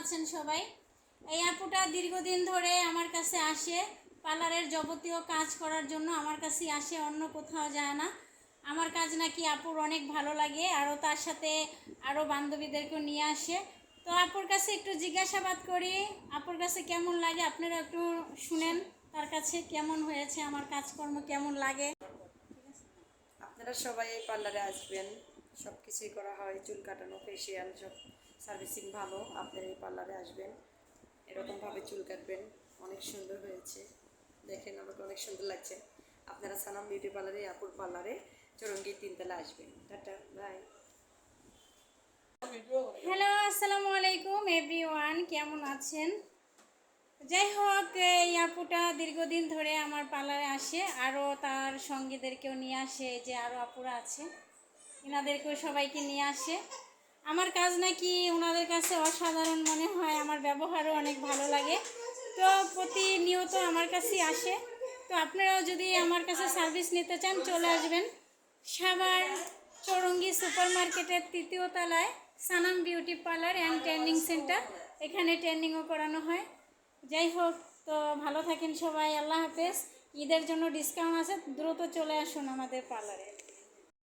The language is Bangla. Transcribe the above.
আছেন সবাই? এই আপুটা দীর্ঘদিন ধরে আমার কাছে আসে পার্লারের যাবতীয় কাজ করার জন্য। আমার কাছেই আসে, অন্য কোথাও যায় না। আমার কাজ নাকি আপুর অনেক ভালো লাগে, আরও তার সাথে আরও বান্ধবীদেরকেও নিয়ে আসে। তো আপুর কাছে একটু জিজ্ঞাসাবাদ করি, আপুর কাছে কেমন লাগে। আপনারা একটু শুনেন তার কাছে কেমন হয়েছে, আমার কাজকর্ম কেমন লাগে। আপনারা সবাই এই পার্লারে আসবেন, সব কিছুই করা হয়, চুল কাটানো, ফেসিয়াল, সব সার্ভিসিং ভালো। আপনারা এই পার্লারে আসবেন, এরকমভাবে চুল কাটবেন। অনেক সুন্দর হয়েছে, দেখেন আমাকে অনেক সুন্দর লাগছে। আপনারা সানাম বিউটি পার্লারে, আপুর পার্লারে চৌরঙ্গী 3 তলা আসবেন। Tata, by. হ্যালো, আসসালামু আলাইকুম এভরিওয়ান, কেমন আছেন? যাই হোক, এই আপুটা দীর্ঘদিন ধরে আমার পার্লারে আসে, আরও তার সঙ্গীদেরকেও নিয়ে আসে, যে আরও আপুরা আছে এনাদেরকেও সবাইকে নিয়ে আসে। আমার কাজ নাকি ওনাদের কাছে অসাধারণ মনে হয়, আমার ব্যবহারও অনেক ভালো লাগে। তো প্রতিনিয়ত আমার কাছেই আসে। তো আপনারাও যদি আমার কাছে সার্ভিস নিতে চান চলে আসবেন সাভার চৌরঙ্গী সুপার মার্কেটের 3য় তলায় Sanam beauty parlour and training centre. এখানে ট্রেনিংও করানো হয়। যাই হোক, তো ভালো থাকেন সবাই, আল্লাহ হাফেজ। ঈদের জন্য ডিসকাউন্ট আছে, দ্রুত চলে আসুন আমাদের পার্লারে।